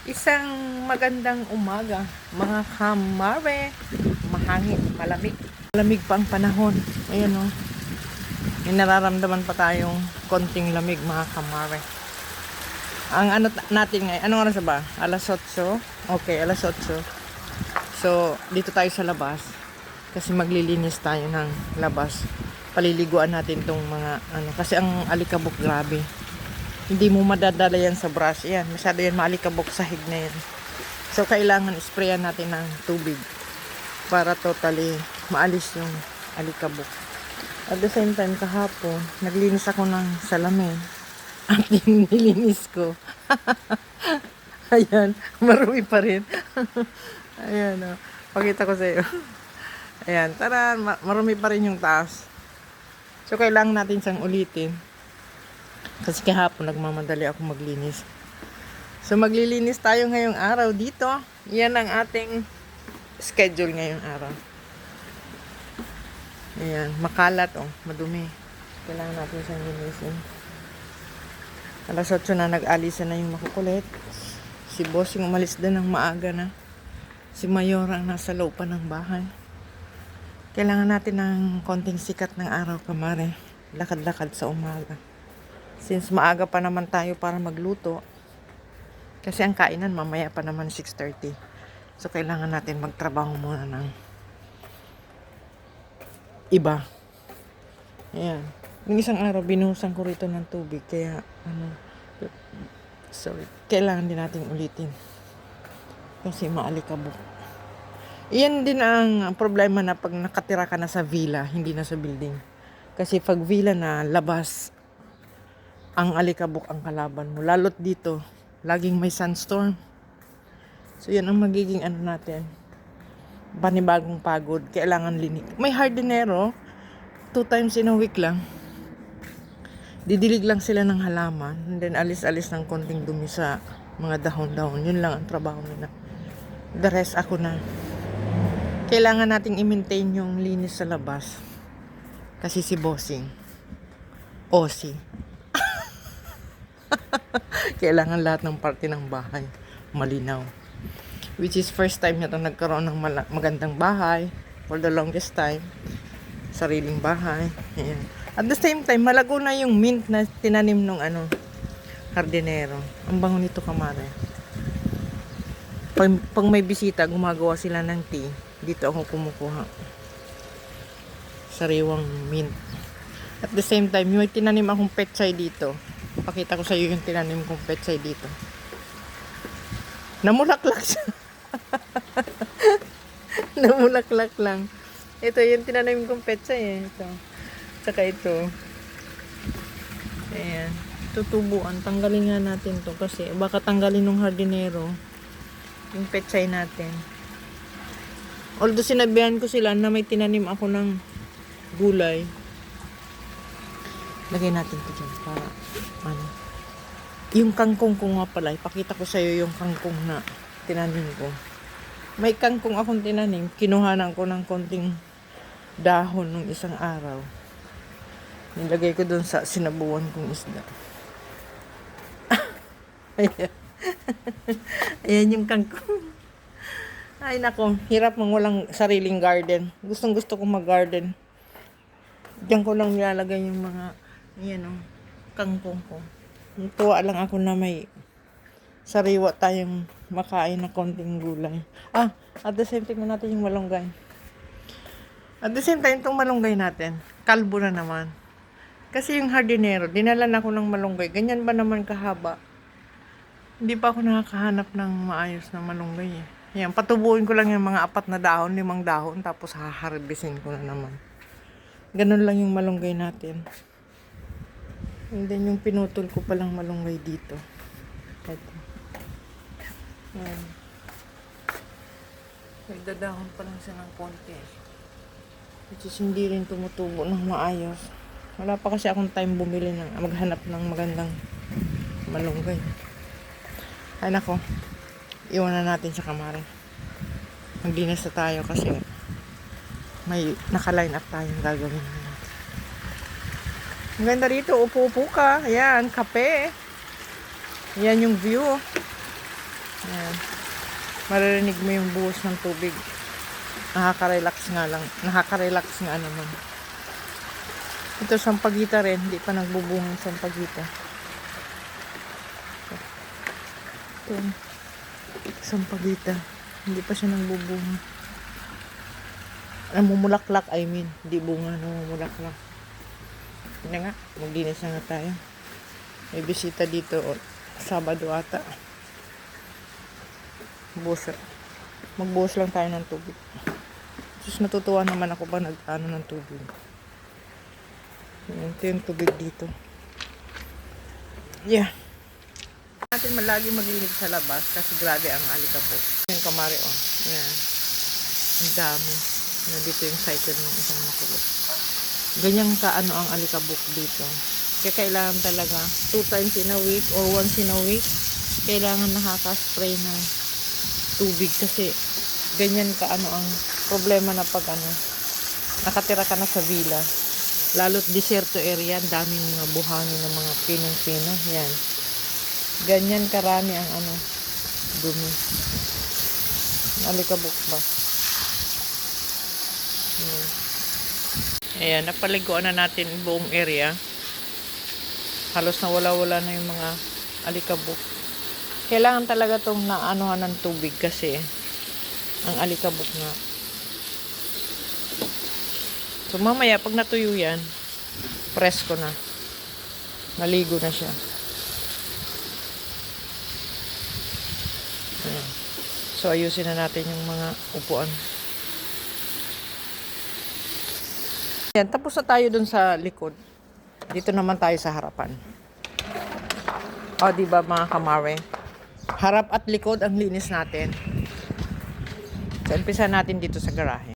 Isang magandang umaga, mga kamare. Mahangin, malamig. Malamig pa ang panahon. Ayan o. May nararamdaman pa tayong konting lamig, mga kamare. Ang ano natin ngayon, anong oras ba? Alas 8? Okay, alas 8. So, dito tayo sa labas. Kasi maglilinis tayo ng labas. Paliliguan natin tong mga ano. Kasi ang alikabok grabe. Hindi mo madadala yan sa brush. Yan, masyado yan maalikabok sa hig na yan. So, kailangan sprayan natin ng tubig para totally maalis yung alikabok. At the same time, kahapon, naglinis ako ng salamin. At yung nilinis ko. Ayan, marumi pa rin. Ayan, o. Pakita ko sa iyo. Ayan, tara, marumi pa rin yung taas. So, kailangan natin siyang ulitin. Kasi kahapon nagmamadali ako maglinis. So maglilinis tayo ngayong araw dito. Yan ang ating schedule ngayong araw. Ayan, makalat madumi. Kailangan natin siyang linisin. Alas 8 na nag-alisa na yung makukulit. Si Bossing umalis din ng maaga na. Si Mayor ang nasa loob pa ng bahay. Kailangan natin ng konting sikat ng araw, kamare. Lakad-lakad sa umaga. Since maaga pa naman tayo para magluto. Kasi ang kainan mamaya pa naman 6:30. So kailangan natin magtrabaho muna ng iba. Ayan. Yung isang araw binuhusan ko rito ng tubig. Kaya sorry. Kailangan din natin ulitin. Kasi maalikabok. Iyan din ang problema na pag nakatira ka na sa villa, hindi na sa building. Kasi pag villa na labas, ang alikabok ang kalaban mo. Lalot dito, laging may sunstorm. So, yan ang magiging natin. Panibagong pagod. Kailangan linig. May hardinero. 2 times in a week lang. Didilig lang sila ng halaman. And then, alis-alis ng konting dumi sa mga dahon-dahon. Yun lang ang trabaho nila. The rest, ako na. Kailangan nating i-maintain yung linis sa labas. Kasi si Bossing. Osi. Kailangan lahat ng parte ng bahay malinaw. Which is first time niya nagkaroon ng magandang bahay for the longest time. Sariling bahay. Ayan. At the same time, malago na yung mint na tinanim nung hardinero. Ang bango nito, kamare. Pag may bisita, gumagawa sila ng tea. Dito ako kumukuha. Sariwang mint. At the same time, may tinanim akong pechay dito. Pakita ko sa iyo yung tinanim kong pechay dito. Namulaklak siya. Namulaklak lang. Ito yung tinanim kong pechay Ito. Tsaka ito. Ayan. Tutubuan. Tanggalin nga natin to kasi baka tanggalin ng hardinero yung pechay natin. Although sinabihan ko sila na may tinanim ako ng gulay. Lagay natin ito dyan para yung kangkong ko nga pala, ipakita ko sa iyo yung kangkong na tinanim ko. May kangkong akong tinanim, kinuhanan ko ng konting dahon nung isang araw. Nilagay ko doon sa sinabuan kong isda. Ayan. Ayan yung kangkong. Ay nako, hirap mang walang sariling garden. Gustong gusto kong mag-garden. Diyan ko lang nilalagay yung mga kangkong ko. Tuwa lang ako na may sariwa tayong makain na konting gulay. At the same time natin yung malunggay. At the same time, itong malunggay natin, kalbo na naman. Kasi yung hardinero, dinala na ako ng malunggay. Ganyan ba naman kahaba? Hindi pa ako nakakahanap ng maayos na malunggay Yan, patubuin ko lang yung mga 4 na dahon, 5 dahon, tapos haharbisin ko na naman. Ganun lang yung malunggay natin. And then yung pinutol ko palang malunggay dito. Ito. Yan. Nagdadahon pa lang siya ng konti. Which is hindi rin tumutubo ng maayos. Wala pa kasi akong time bumili maghanap ng magandang malunggay. Ay nako. Iwan na natin sa kamare. Maglinis na tayo kasi may naka-line up tayong gagawin natin. Ang ganda rito, upo-upo ka. Ayan, kape. Ayan yung view. Ayan. Maririnig mo yung buhos ng tubig. Nakaka-relax nga lang. Nakaka-relax nga naman. Ito sampagita rin. Hindi pa nagbubunga yung sampagita. Ito. Sampagita. Hindi pa siya nagbubunga. Namumulaklak, I mean. Hindi bunga, namumulaklak. Hindi nga. Maglinis na nga tayo. May bisita dito. Sabado ata. Magbuhos lang tayo ng tubig. Sus, natutuwa naman ako ba nag-ano ng tubig. Ito yung tubig dito. Yeah. Natin malagi maglinig sa labas kasi grabe ang alikabok. Yung kamari, oh. Yan. Ang dami. Nandito yung cycle ng isang makulot. Ganyan ka ano ang alikabok dito. Kaya kailangan talaga 2 times in a week or once in a week kailangan nakaka-spray ng tubig kasi ganyan ka ano ang problema na pag ano nakatira ka na sa villa. Lalo't deserto area, daming mga buhangin ng mga pinong-pino. Yan. Ganyan karami ang ano, dumi. Alikabok ba? Yan. Ayan, napaliguan na natin buong area. Halos na wala-wala na yung mga alikabok. Kailangan talaga itong naanuhan ng tubig kasi ang alikabok nga. So mamaya pag natuyo yan, presko na. Maligo na siya. Ayan. So ayusin na natin yung mga upuan. Ayan, tapos na tayo dun sa likod. Dito naman tayo sa harapan. O, diba mga kamare? Harap at likod ang linis natin. So, umpisa natin dito sa garahe.